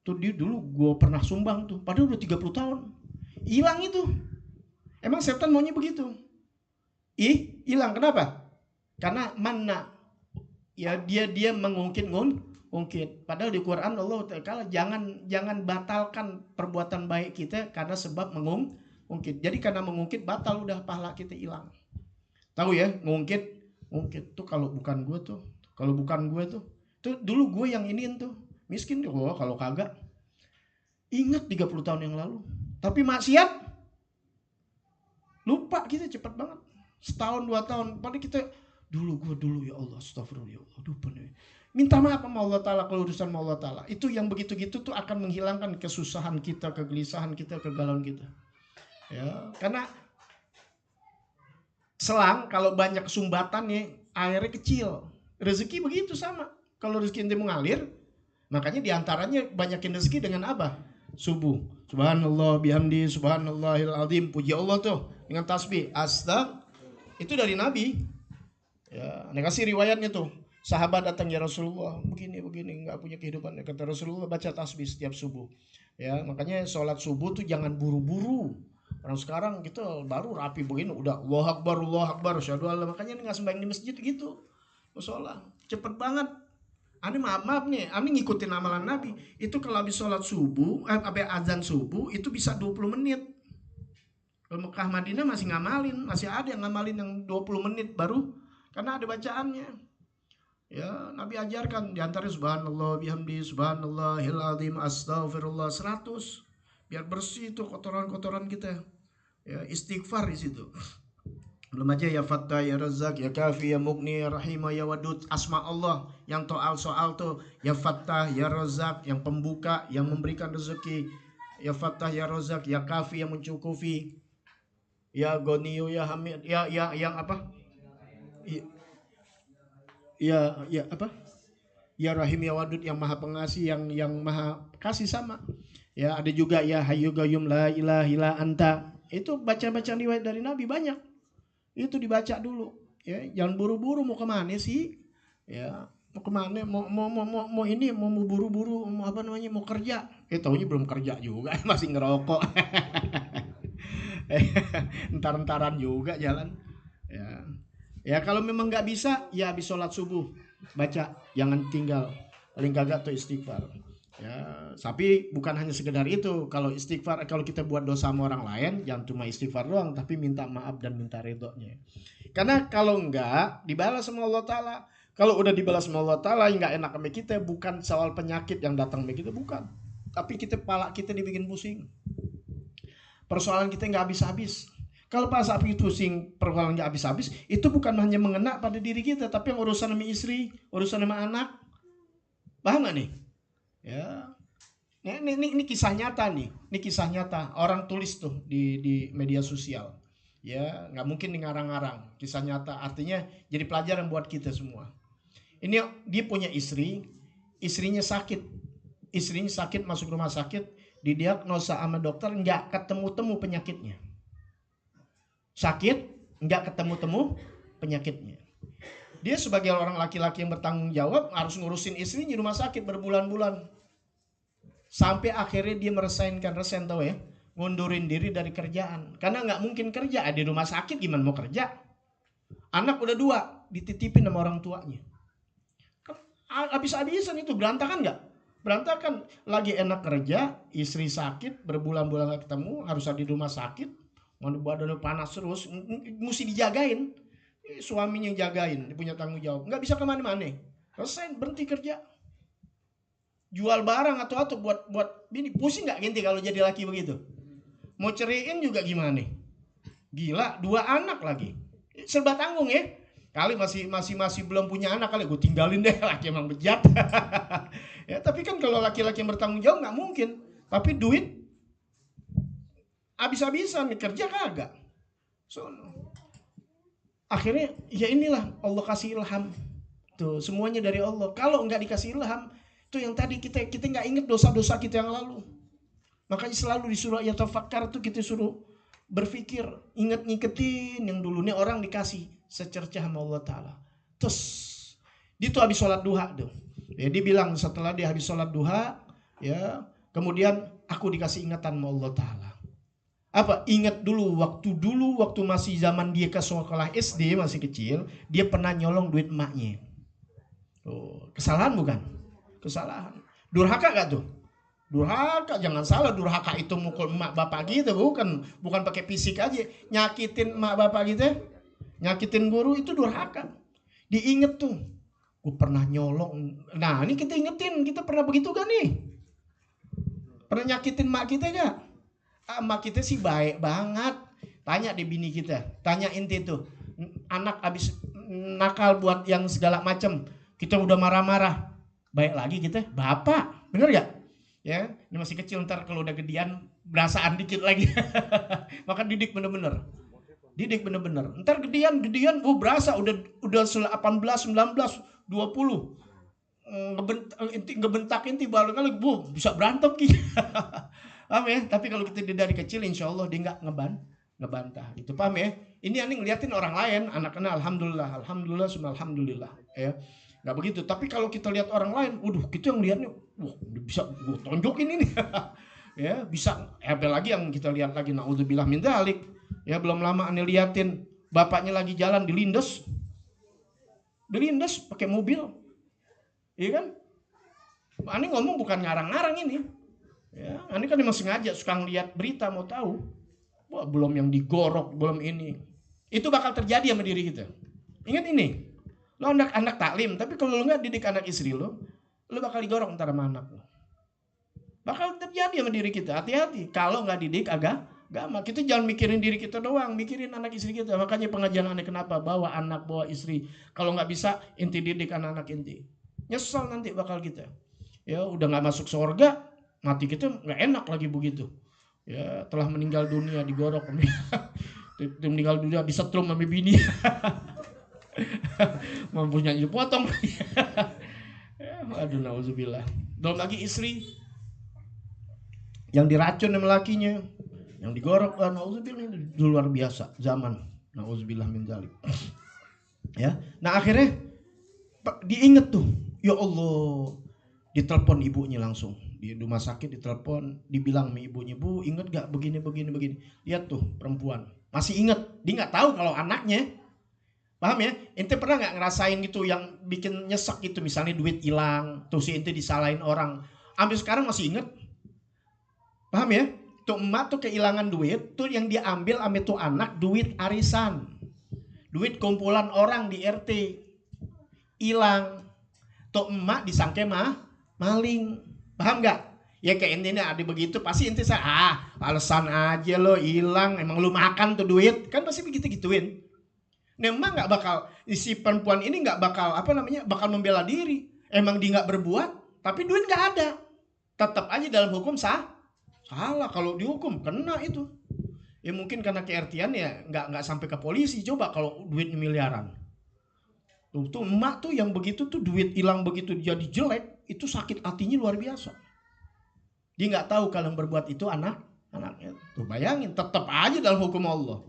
Tuh dia dulu gue pernah sumbang tuh, padahal udah 30 tahun. Hilang itu. Emang setan maunya begitu. Hilang kenapa? Karena mana? Ya dia mengungkit ungkit. Padahal di Quran Allah Ta'ala jangan batalkan perbuatan baik kita karena sebab mengungkit. Jadi karena mengungkit batal udah pahala kita hilang. Tahu ya, ngungkit tuh kalau bukan gue tuh. Tuh dulu gue yang iniin tuh. Miskin tuh kalau kagak. Ingat 30 tahun yang lalu. Tapi maksiat lupa kita cepat banget. Setahun 2 tahun. Padahal kita dulu ya Allah, astagfirullah ya Allah. Lupa nih. Minta maaf sama Allah Ta'ala kalau urusan sama Allah Ta'ala. Itu yang begitu-gitu tuh akan menghilangkan kesusahan kita, kegelisahan kita, kegalauan kita. Ya, karena selang kalau banyak sumbatannya airnya kecil. Rezeki begitu sama. Kalau rezeki ente mengalir, makanya diantaranya banyakin rezeki dengan apa? Subuh. Subhanallah bihamdi, subhanallahil azim. Puji Allah tuh dengan tasbih. Itu dari Nabi. Ya, anda kasih riwayatnya tuh. Sahabat datang, ya Rasulullah, begini nggak punya kehidupan. Kata Rasulullah, baca tasbih setiap subuh. Ya, makanya sholat subuh tuh jangan buru-buru. Orang sekarang gitu baru rapi begini udah Allah Akbar, syahadu Allah. Makanya nggak sembahyang di masjid gitu. Musola cepet banget. Ani maaf nih, Ani ngikutin amalan Nabi. Itu kalau habis sholat subuh, habis azan subuh itu bisa 20 menit. Kalau Mekah Madinah masih ada yang ngamalin yang 20 menit baru karena ada bacaannya. Ya, Nabi ajarkan diantaranya subhanallah bihamdi, subhanallahil azim, astaghfirullah 100 biar bersih tuh kotoran-kotoran kita. Ya, istighfar di situ. Belum aja ya Fattah, ya Razzaq, ya Kafi, ya Mughni, ya Rahimah, ya Wadud, asma Allah yang soal tuh ya Fattah, ya Razzaq yang pembuka, yang memberikan rezeki, ya Fattah, ya Razzaq, ya Kafi yang mencukupi, ya Ghaniyu, ya Hamid, ya yang apa? Ya apa? Ya Rahim, ya Wadud yang maha pengasih, yang maha kasih sama. Ya ada juga ya Hayyu Qayyum la ilaha illa anta. Itu baca-bacaan riwayat dari Nabi banyak. Itu dibaca dulu. Ya, jangan buru-buru mau kemana sih? Ya, mau kemana? Mau buru-buru, mau kerja. Taunya belum kerja juga, masih ngerokok. Entar-entaran juga jalan. Ya kalau memang nggak bisa, ya habis sholat subuh baca, jangan tinggal. Paling kagak tuh istighfar. Ya, tapi bukan hanya sekedar itu. Kalau istighfar, kalau kita buat dosa sama orang lain, jangan cuma istighfar doang, tapi minta maaf dan minta ridhonya. Karena kalau enggak dibalas sama Allah Ta'ala. Kalau udah dibalas sama Allah Ta'ala, yang nggak enak sama kita bukan soal penyakit yang datang sama kita, bukan. Tapi kepala kita dibikin pusing. Persoalan kita nggak habis-habis. Kalau pas api pusing, persoalan nggak habis-habis, itu bukan hanya mengena pada diri kita, tapi yang urusan sama istri, urusan sama anak. Paham nggak nih? Ya, ini kisah nyata nih. Ini kisah nyata. Orang tulis tuh di media sosial. Ya, nggak mungkin ngarang-ngarang. Kisah nyata. Artinya jadi pelajaran buat kita semua. Ini dia punya istri, istrinya sakit. Istrinya sakit, masuk rumah sakit, didiagnosa sama dokter nggak ketemu-temu penyakitnya. Sakit, nggak ketemu-temu penyakitnya. Dia sebagai orang laki-laki yang bertanggung jawab harus ngurusin istrinya di rumah sakit berbulan-bulan. Sampai akhirnya dia resign tahu ya, ngundurin diri dari kerjaan. Karena nggak mungkin kerja di rumah sakit, gimana mau kerja? Anak udah 2, dititipin sama orang tuanya. Kan habis-habisan itu, berantakan nggak? Berantakan. Lagi enak kerja, istri sakit, berbulan-bulan nggak ketemu, harus ada di rumah sakit. Mana badannya panas terus, mesti dijagain. Suaminya yang jagain, dia punya tanggung jawab. Nggak bisa kemana-mana. Resign, berhenti kerja. Jual barang atau buat bini. Pusing nggak ganti kalau jadi laki begitu? Mau ceraiin juga gimana? Gila, 2 anak lagi. Serba tanggung ya. Kali masih belum punya anak kali, gue tinggalin deh, laki emang bejat. Ya, tapi kan kalau laki-laki yang bertanggung jawab nggak mungkin. Tapi duit habis-habisan, kerja kagak. Akhirnya ya inilah Allah kasih ilham. Tuh, semuanya dari Allah. Kalau nggak dikasih ilham, itu yang tadi kita nggak inget dosa-dosa kita yang lalu. Makanya selalu disuruh ya tafakkar tuh kita suruh berpikir, ngiketin yang dulu. Nih orang dikasih secercah sama Allah Ta'ala. Terus dia tuh habis sholat duha tuh. Ya, dia bilang setelah dia habis sholat duha, ya kemudian aku dikasih ingatan sama Allah Ta'ala. Apa? Ingat dulu waktu masih zaman dia ke sekolah SD masih kecil, dia pernah nyolong duit emaknya. Oh, kesalahan bukan? kesalahan. Durhaka gak tuh? Durhaka, jangan salah, durhaka itu mukul emak bapak gitu, bukan pakai fisik aja. Nyakitin emak bapak gitu, nyakitin guru itu durhaka. Diinget tuh, gue pernah nyolong. Nah ini kita ingetin, kita pernah begitu gak nih? Pernah nyakitin emak kita gak? Emak kita sih baik banget. Tanya deh bini kita, tanya inti tuh, anak abis nakal buat yang segala macam, kita udah marah-marah, baik lagi kita, bapak, bener gak? Ya, ini masih kecil, ntar kalau udah gedean berasaan dikit lagi. Maka didik bener-bener. Didik bener-bener. Ntar gedean, berasa udah 18, 19, 20. Ngebentak inti baru kali, bisa berantem gitu. Paham ya? Tapi kalau kita dari kecil, insya Allah dia nggak ngebantah. Itu paham ya? Ini aneh ngeliatin orang lain, anak-anak alhamdulillah, semua alhamdulillah. Ya. Nggak begitu. Tapi kalau kita lihat orang lain, kita yang lihatnya, bisa gue tonjokin ini. Ya, bisa. Apalagi yang kita lihat lagi, naudzubillah min dzalik. Ya, belum lama aneh liatin bapaknya lagi jalan dilindes pakai mobil. Iya kan? Aneh ngomong bukan ngarang-ngarang ini. Ya, aneh kan memang sengaja suka ngeliat berita mau tahu. Wah, belum yang digorok, belum ini. Itu bakal terjadi sama diri kita. Ingat ini. Lo anak taklim, tapi kalau lo nggak didik anak istri lo bakal digorok ntar sama anak lo. Bakal terjadi sama diri kita. Hati-hati. Kalau nggak didik agama, kita jangan mikirin diri kita doang, mikirin anak istri kita. Makanya pengajian aneh kenapa? Bawa anak, bawa istri. Kalau nggak bisa, inti didik anak-anak inti. Nyesel nanti bakal kita. Ya udah nggak masuk surga, mati kita nggak enak lagi begitu. Ya telah meninggal dunia digorok, meninggal dunia disetrum sama bini. Mempunyai dipotong. Aduh, nauzubillah. Belum lagi istri yang diracun sama lakinya, yang digorok, nauzubillah, itu luar biasa zaman. Nauzubillah min dzalik. Ya. Nah, akhirnya diinget tuh, ya Allah, ditelepon ibunya langsung. Di rumah sakit ditelepon, dibilang sama ibunya, "Bu, inget gak begini. Lihat tuh perempuan. Masih inget. Dia nggak tahu kalau anaknya. Paham ya? Ente pernah nggak ngerasain gitu yang bikin nyesek gitu, misalnya duit hilang, tuh si ente disalahin orang, sampai sekarang masih inget. Paham ya? Tuh emak tuh kehilangan duit, tuh yang diambil sama tuh anak duit arisan, duit kumpulan orang di RT, hilang. Tuh emak disangke maling. Paham nggak? Ya kayak ente ada begitu, pasti ente alasan aja lo hilang, emang lu makan tuh duit, kan pasti begitu gituin. Memang nggak bakal, si perempuan ini nggak bakal bakal membela diri. Emang dia nggak berbuat, tapi duit nggak ada. Tetap aja dalam hukum salah. Kalau dihukum kena itu. Ya mungkin karena keertian ya nggak sampai ke polisi. Coba kalau duitnya miliaran. Tuh emak tuh yang begitu tuh duit hilang begitu jadi jelek, itu sakit hatinya luar biasa. Dia nggak tahu kalau yang berbuat itu anaknya. Tuh bayangin, tetap aja dalam hukum Allah.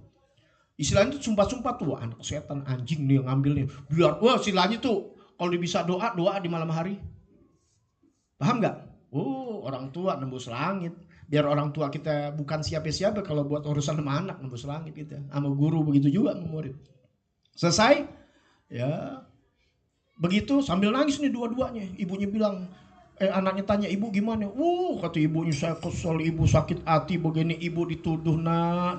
Istilahnya itu sumpah-sumpah tuh, anak setan anjing nih yang ngambilnya. Biar istilahnya tuh kalau bisa doa di malam hari. Paham nggak? Orang tua nembus langit. Biar orang tua kita bukan siapa-siapa kalau buat urusan sama anak, nembus langit kita. Sama guru begitu juga sama murid. Selesai? Ya. Begitu sambil nangis nih dua-duanya. Ibunya bilang, anaknya tanya, "Ibu gimana?" Kata ibunya, "Saya kesel, ibu sakit hati begini, ibu dituduh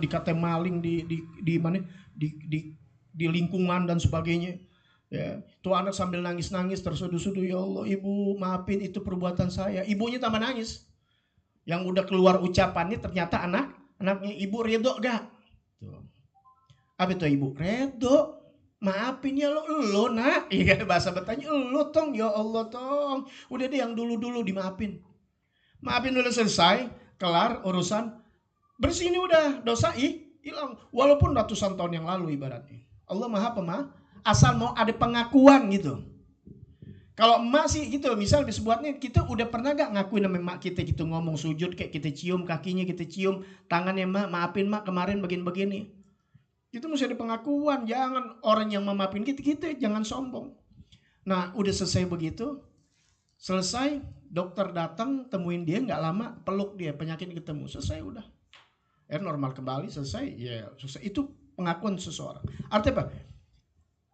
dikata maling di mana? Di lingkungan dan sebagainya." Ya, tuh anak sambil nangis-nangis tersuduh-suduh, "Ya Allah, Ibu, maafin itu perbuatan saya." Ibunya tambah nangis. Yang udah keluar ucapannya ternyata anaknya, "Ibu redo gak?" Tuh. Apa itu Ibu? "Redo. Maafin ya lo nak." Iya, bahasa bertanya, "Lo tong, ya Allah tong. Udah deh yang dulu dimaafin. Maafin udah selesai, kelar urusan. Bersih ini udah, dosa hilang. Walaupun ratusan tahun yang lalu ibaratnya. Allah Maha Pemaaf, asal mau ada pengakuan gitu. Kalau emak sih gitu, misal disebutnya kita udah pernah gak ngakuin sama emak kita gitu, ngomong sujud kayak kita cium kakinya, kita cium tangannya, "Mak, maafin mak kemarin begini." Itu mesti ada pengakuan, jangan orang yang memaafin kita jangan sombong. Nah, udah selesai begitu, selesai, dokter datang temuin dia, nggak lama peluk dia, penyakit ketemu, selesai udah. Normal kembali, selesai, ya selesai. Itu pengakuan seseorang. Artinya apa?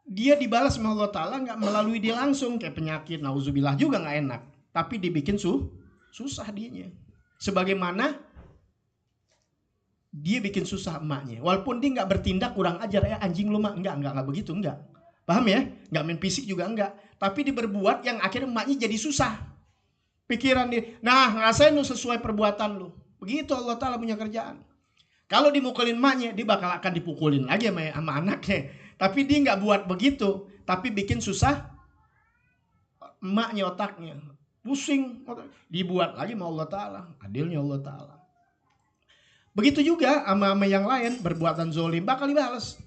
Dia dibalas sama Allah Ta'ala nggak melalui dia langsung, kayak penyakit, nauzubillah juga nggak enak. tapi dibikin susah dianya. Sebagaimana dia bikin susah emaknya. Walaupun dia nggak bertindak kurang ajar, ya anjing lu mak, enggak begitu, enggak. Paham ya? Nggak main fisik juga enggak. Tapi dia berbuat yang akhirnya emaknya jadi susah. Pikiran dia, nah ngerasain lu sesuai perbuatan lu. Begitu Allah Ta'ala punya kerjaan. Kalau dimukulin emaknya, dia bakal akan dipukulin lagi sama anaknya. Tapi dia nggak buat begitu, tapi bikin susah emaknya, otaknya. Pusing, dibuat lagi sama Allah Ta'ala. Adilnya Allah Ta'ala. Begitu juga sama yang lain, berbuatan zolim bakal dibalas.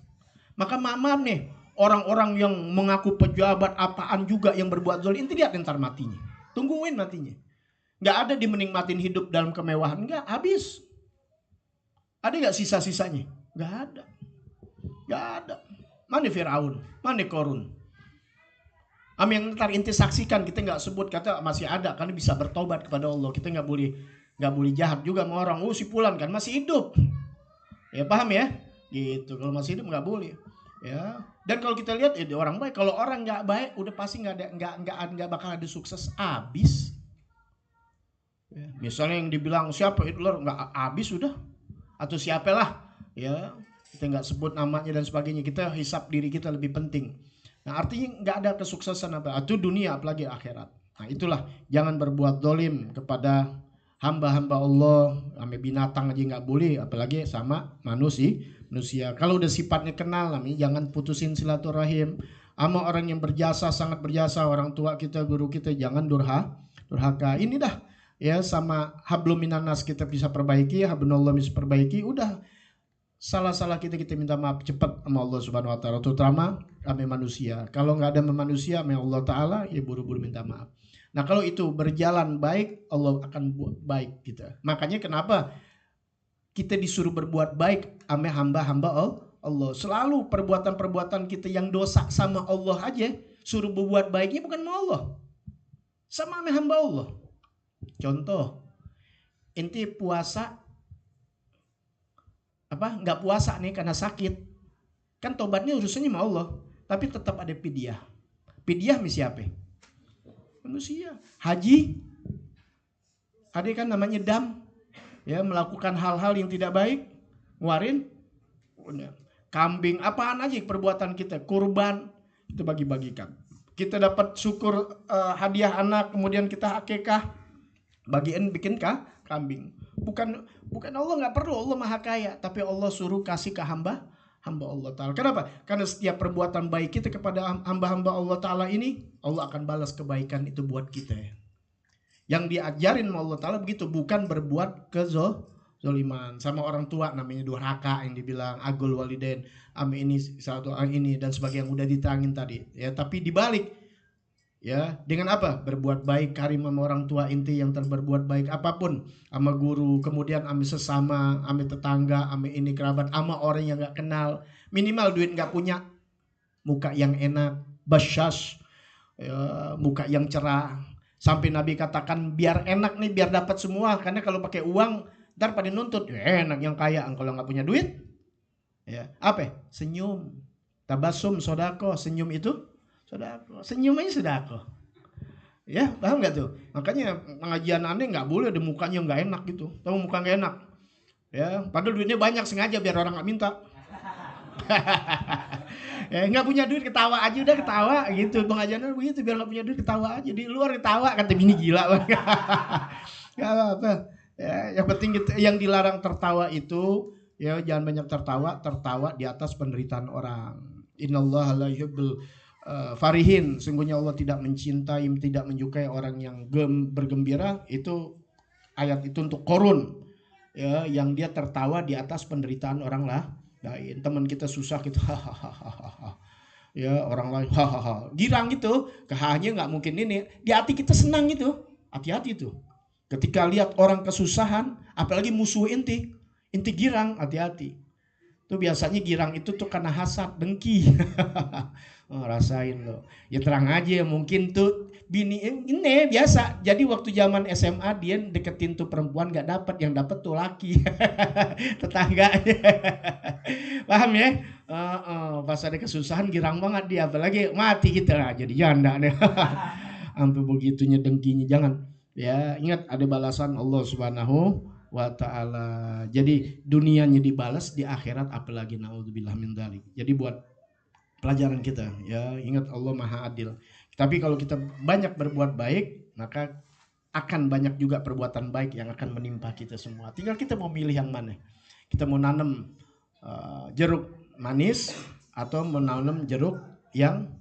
Maka maaf nih, orang-orang yang mengaku pejabat apaan juga yang berbuat zolim, inti lihat ntar matinya. Tungguin matinya. Nggak ada dimenikmatin hidup dalam kemewahan, nggak, habis. Ada nggak sisa-sisanya? Nggak ada. Nggak ada. Mana Firaun? Mana Korun? Yang ntar inti saksikan, kita nggak sebut, kata masih ada, karena bisa bertobat kepada Allah. Kita nggak boleh jahat juga sama orang. Si Fulan kan masih hidup. Ya paham ya? Gitu. Kalau masih hidup nggak boleh. Ya. Dan kalau kita lihat orang baik, kalau orang nggak baik, udah pasti nggak bakal ada sukses, habis. Ya. Misalnya yang dibilang siapa Hitler, nggak habis sudah. Atau siapalah, ya kita nggak sebut namanya dan sebagainya. Kita hisap diri kita lebih penting. Nah artinya nggak ada kesuksesan apa itu dunia apalagi akhirat. Nah itulah, jangan berbuat zalim kepada hamba-hamba Allah, sama binatang aja nggak boleh, apalagi sama manusia. Kalau udah sifatnya kenal, jangan putusin silaturahim. Sama orang yang berjasa, sangat berjasa, orang tua kita, guru kita, jangan durhaka. Ini dah. Ya sama hablum minanas kita bisa perbaiki, hablunallah bisa perbaiki, udah salah-salah kita minta maaf cepat sama Allah Subhanahu wa taala, terutama sama manusia. Kalau nggak ada sama manusia, sama Allah Taala, ya buru-buru minta maaf. Nah, kalau itu berjalan baik, Allah akan buat baik kita. Makanya kenapa kita disuruh berbuat baik sama hamba-hamba Allah. Selalu perbuatan-perbuatan kita yang dosa sama Allah aja, suruh berbuat baiknya bukan sama Allah, sama hamba Allah. Contoh, inti puasa nggak puasa nih karena sakit, kan tobatnya urusannya sama Allah, tapi tetap ada pidyah. Pidyah siapa? Manusia. Haji ada kan namanya dam, ya melakukan hal-hal yang tidak baik, ngeluarin kambing, apaan aja perbuatan kita, kurban itu bagi-bagikan. Kita dapat syukur hadiah anak, kemudian kita akikah, bagian bikin kambing. Bukan Allah nggak perlu, Allah maha kaya, tapi Allah suruh kasih ke hamba Allah Ta'ala. Kenapa? Karena setiap perbuatan baik kita kepada hamba-hamba Allah Ta'ala ini, Allah akan balas kebaikan itu buat kita. Yang diajarin sama Allah Ta'ala begitu, bukan berbuat kezoliman. Sama orang tua namanya durhaka yang dibilang, agul walidain, ini satu ini dan sebagainya yang udah diterangin tadi. Ya, tapi dibalik. Ya, dengan apa? Berbuat baik, karim sama orang tua, inti yang berbuat baik apapun, sama guru, kemudian sama sesama, sama tetangga, sama ini kerabat, sama orang yang nggak kenal. Minimal duit nggak punya, muka yang enak, basyas, ya, muka yang cerah. Sampai Nabi katakan biar enak nih, biar dapat semua. Karena kalau pakai uang, ntar pada nuntut, ya, enak yang kaya. Kalau nggak punya duit, ya apa? Senyum, tabasum, sodako, senyum itu. Sodako, senyum aja sodako. Ya, paham gak tuh? Makanya pengajian aneh gak boleh ada mukanya gak enak gitu. Tahu muka gak enak. Ya, padahal duitnya banyak sengaja biar orang gak minta. Ya, gak punya duit ketawa aja, udah ketawa gitu. Pengajian begitu, biar gak punya duit ketawa aja. Di luar ketawa, kata bini gila. Gak apa-apa. Ya, yang penting gitu, yang dilarang tertawa itu, ya jangan banyak tertawa di atas penderitaan orang. Innallaha la yuhibbul farihin, sungguhnya Allah tidak mencintai, tidak menyukai orang yang bergembira. Itu ayat itu untuk Korun, ya, yang dia tertawa di atas penderitaan orang lain. Teman kita susah kita hahaha, ya orang lain hahaha, girang gitu, kehahnya nggak mungkin ini. Di hati kita senang gitu, hati-hati tuh. Ketika lihat orang kesusahan, apalagi musuh inti girang, hati-hati. Itu biasanya girang itu tuh karena hasad, dengki. Oh, rasain loh. Ya terang aja, mungkin tuh bini ini biasa. Jadi waktu zaman SMA dia deketin tuh perempuan gak dapet, yang dapet tuh laki. Tetangganya. Paham ya? Pas ada kesusahan girang banget dia, apalagi mati kita lah, jadi janda deh. sampai begitunya dengkinya, jangan. Ya, ingat ada balasan Allah Subhanahu wa taala. Jadi dunianya dibalas, di akhirat apalagi, naudzubillah min dzalik. Jadi buat pelajaran kita, ya, ingat Allah Maha Adil. Tapi kalau kita banyak berbuat baik, maka akan banyak juga perbuatan baik yang akan menimpa kita semua. Tinggal kita mau milih yang mana. Kita mau nanam jeruk manis atau menanam jeruk yang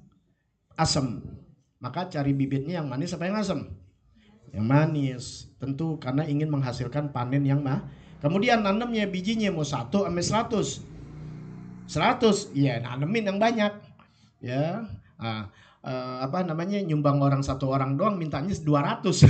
asam, maka cari bibitnya yang manis apa yang asam? Yang manis, tentu karena ingin menghasilkan panen yang kemudian nanamnya bijinya mau 1 sampai 100, ya nanemin yang banyak, ya. Nyumbang orang 1 orang doang mintanya 200.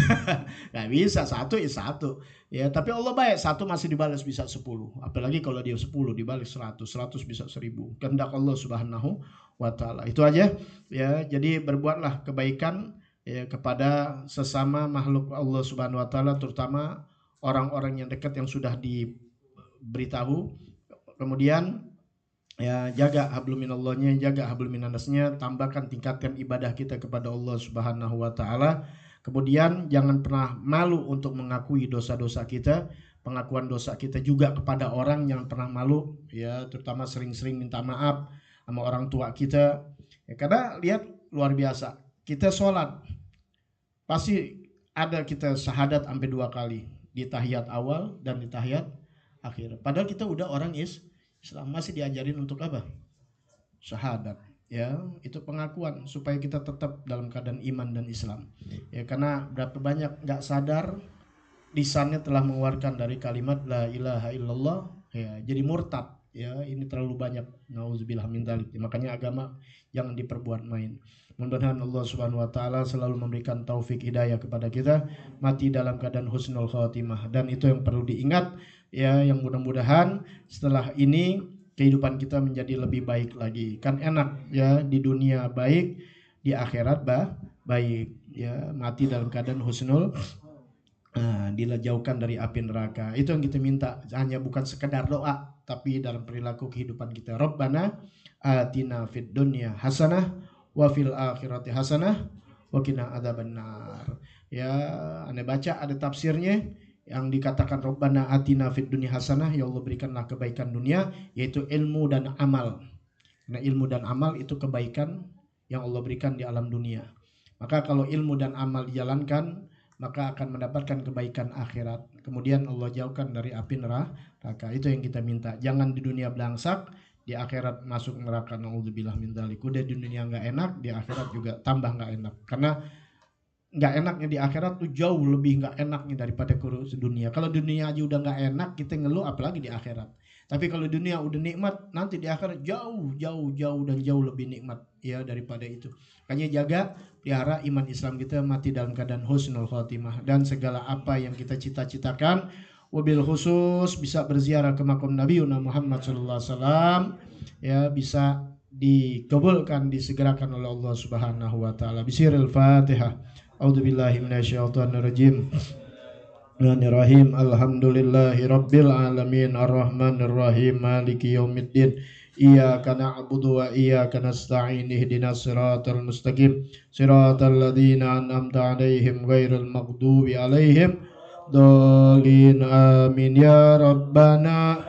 Nggak bisa, 1 is 1. Ya, tapi Allah baik, 1 masih dibalas bisa 10. Apalagi kalau dia 10 dibalas 100 bisa 1000. Kehendak Allah Subhanahu wa taala. Itu aja, ya. Jadi berbuatlah kebaikan, ya, kepada sesama makhluk Allah Subhanahu wa taala, terutama orang-orang yang dekat yang sudah diberitahu. Kemudian ya, jaga hablum minallahnya, jaga hablum minannasnya, tambahkan tingkatkan ibadah kita kepada Allah Subhanahu wa taala. Kemudian jangan pernah malu untuk mengakui dosa-dosa kita. Pengakuan dosa kita juga kepada orang, jangan pernah malu, ya, terutama sering-sering minta maaf sama orang tua kita. Ya, karena lihat luar biasa, kita sholat pasti ada kita syahadat sampai 2 kali, di tahiyat awal dan di tahiyat akhir. Padahal kita udah orang Islam, masih diajarin untuk apa? Syahadat, ya. Itu pengakuan supaya kita tetap dalam keadaan iman dan Islam, ya. Karena berapa banyak nggak sadar lisannya telah mengeluarkan dari kalimat la ilaha illallah, ya, jadi murtad, ya. Ini terlalu banyak, nauzubillah min dzalik. Makanya agama jangan diperbuat main. Mudah-mudahan Allah Subhanahu wa taala selalu memberikan taufik hidayah kepada kita, mati dalam keadaan husnul khatimah. Dan itu yang perlu diingat, ya, yang mudah-mudahan setelah ini kehidupan kita menjadi lebih baik lagi. Kan enak, ya, di dunia baik, di akhirat baik, ya, mati dalam keadaan husnul, dilajaukan dari api neraka. Itu yang kita minta, hanya bukan sekedar doa, tapi dalam perilaku kehidupan kita. Rabbana atina fid dunya hasanah wa fil akhirati hasanah wa qina adzabannar. Ya, Anda baca ada tafsirnya yang dikatakan Rabbana atina fid dunya hasanah, ya Allah berikanlah kebaikan dunia, yaitu ilmu dan amal. Nah, ilmu dan amal itu kebaikan yang Allah berikan di alam dunia. Maka kalau ilmu dan amal dijalankan, maka akan mendapatkan kebaikan akhirat. Kemudian Allah jauhkan dari api neraka. Itu yang kita minta. Jangan di dunia belangsak, di akhirat masuk neraka, naudzubillah min dzalik. Udah di dunia nggak enak, di akhirat juga tambah nggak enak. Karena nggak enaknya di akhirat tuh jauh lebih nggak enaknya daripada kurus dunia. Kalau dunia aja udah nggak enak, kita ngeluh apalagi di akhirat. Tapi kalau dunia udah nikmat, nanti di akhirat jauh dan jauh lebih nikmat, ya, daripada itu. Makanya jaga, pelihara iman Islam kita, mati dalam keadaan husnul khatimah, dan segala apa yang kita cita-citakan. Wabil khusus bisa berziarah ke makam Nabi Muhammad SAW, ya, bisa dikabulkan, disegerakan oleh Allah Subhanahu wa taala. Bismillahil Fatihah. A'udzubillahi minasyaitonirrajim. Bismillahirrahmanirrahim. Alhamdulillahi rabbil alamin, arrahmanir rahim, maliki yaumiddin. Iyyaka na'budu wa iyyaka nasta'in. Ihdinas siratal mustaqim, siratal ladzina an'amta 'alaihim ghairil maghdubi 'alaihim dhalin. Amin ya rabbana